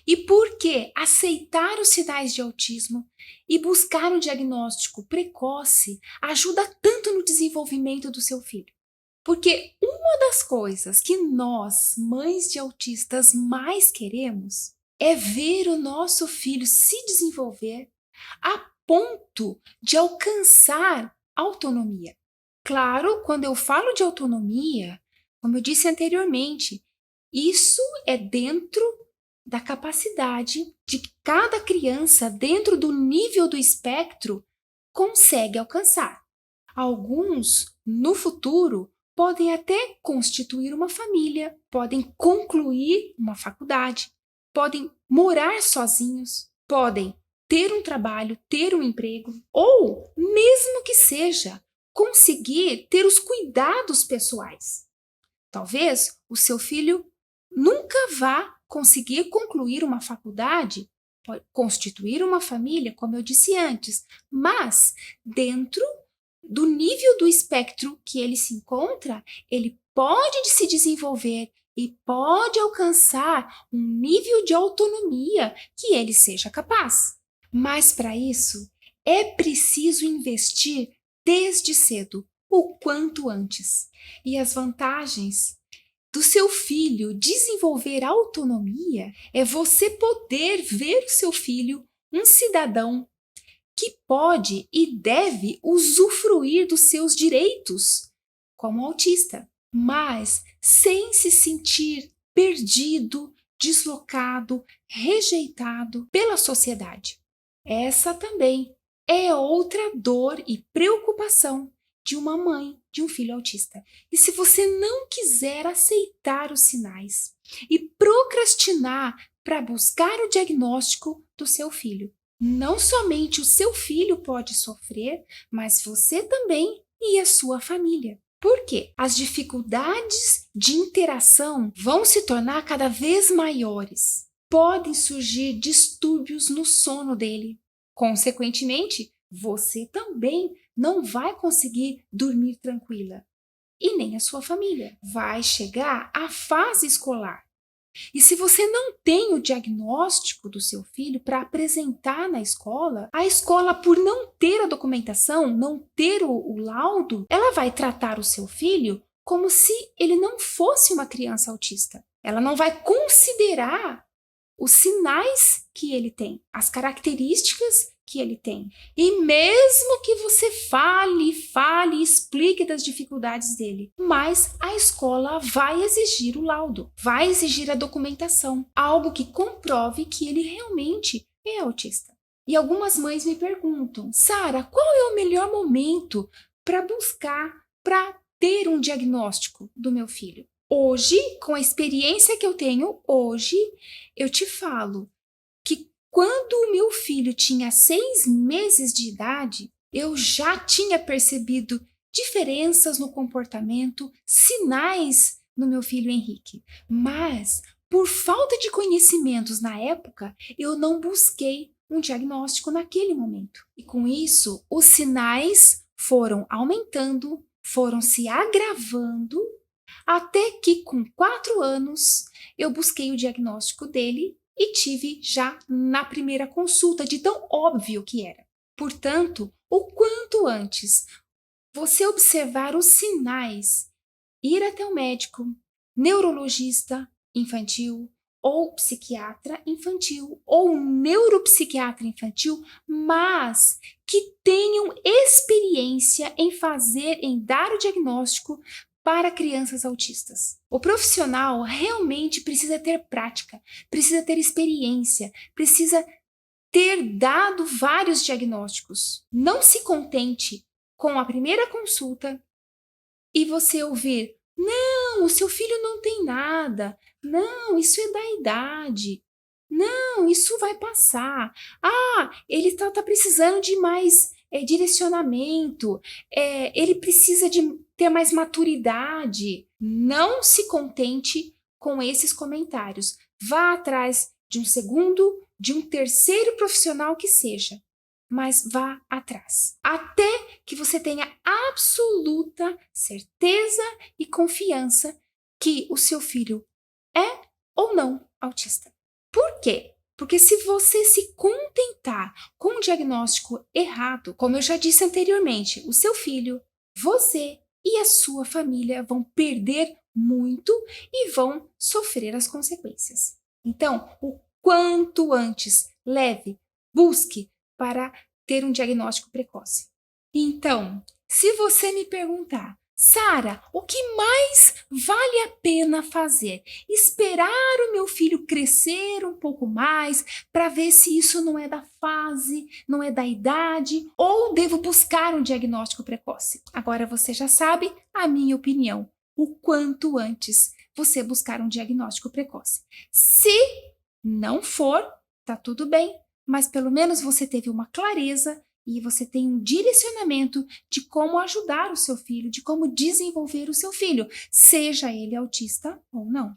E por que aceitar os sinais de autismo e buscar um diagnóstico precoce ajuda tanto no desenvolvimento do seu filho? Porque uma das coisas que nós, mães de autistas, mais queremos é ver o nosso filho se desenvolver a ponto de alcançar autonomia. Claro, quando eu falo de autonomia, como eu disse anteriormente, isso é dentro da capacidade de que cada criança, dentro do nível do espectro, consegue alcançar. Alguns, no futuro, podem até constituir uma família, podem concluir uma faculdade, podem morar sozinhos, podem ter um trabalho, ter um emprego, ou, mesmo que seja, conseguir ter os cuidados pessoais. Talvez o seu filho nunca vá conseguir concluir uma faculdade, constituir uma família, como eu disse antes, mas dentro do nível do espectro que ele se encontra, ele pode se desenvolver e pode alcançar um nível de autonomia que ele seja capaz. Mas para isso, é preciso investir desde cedo, o quanto antes. E as vantagens do seu filho desenvolver autonomia é você poder ver o seu filho um cidadão que pode e deve usufruir dos seus direitos como autista, mas sem se sentir perdido, deslocado, rejeitado pela sociedade. Essa também é outra dor e preocupação de uma mãe de um filho autista. E se você não quiser aceitar os sinais e procrastinar para buscar o diagnóstico do seu filho, não somente o seu filho pode sofrer, mas você também e a sua família. Por quê? As dificuldades de interação vão se tornar cada vez maiores. Podem surgir distúrbios no sono dele. Consequentemente, você também não vai conseguir dormir tranquila. E nem a sua família. Vai chegar a fase escolar. E se você não tem o diagnóstico do seu filho para apresentar na escola, a escola, por não ter a documentação, não ter o laudo, ela vai tratar o seu filho como se ele não fosse uma criança autista. Ela não vai considerar os sinais que ele tem, as características que ele tem. E mesmo que você fale, explique das dificuldades dele, mas a escola vai exigir o laudo, vai exigir a documentação, algo que comprove que ele realmente é autista. E algumas mães me perguntam: Sara, qual é o melhor momento para buscar, para ter um diagnóstico do meu filho? Hoje, com a experiência que eu tenho hoje, eu te falo que quando o meu filho tinha 6 meses de idade, eu já tinha percebido diferenças no comportamento, sinais no meu filho Henrique. Mas, por falta de conhecimentos na época, eu não busquei um diagnóstico naquele momento. E com isso, os sinais foram aumentando, foram se agravando, até que com 4 anos eu busquei o diagnóstico dele e tive já na primeira consulta, de tão óbvio que era. Portanto, o quanto antes você observar os sinais, ir até o médico, neurologista infantil, ou psiquiatra infantil, ou neuropsiquiatra infantil, mas que tenham experiência em fazer, em dar o diagnóstico para crianças autistas. O profissional realmente precisa ter prática, precisa ter experiência, precisa ter dado vários diagnósticos. Não se contente com a primeira consulta e você ouvir: não, o seu filho não tem nada, não, isso é da idade, não, isso vai passar, ele tá precisando de mais direcionamento, ele precisa de ter mais maturidade. Não se contente com esses comentários. Vá atrás de um segundo, de um terceiro profissional que seja, mas vá atrás, até que você tenha absoluta certeza e confiança que o seu filho é ou não autista. Por quê? Porque se você se contentar com um diagnóstico errado, como eu já disse anteriormente, o seu filho, você e a sua família vão perder muito e vão sofrer as consequências. Então, o quanto antes busque para ter um diagnóstico precoce. Então, se você me perguntar, Sara, o que mais vale a pena fazer? Esperar o meu filho crescer um pouco mais para ver se isso não é da fase, não é da idade, ou devo buscar um diagnóstico precoce? Agora você já sabe a minha opinião. O quanto antes você buscar um diagnóstico precoce. Se não for, tá tudo bem, mas pelo menos você teve uma clareza e você tem um direcionamento de como ajudar o seu filho, de como desenvolver o seu filho, seja ele autista ou não.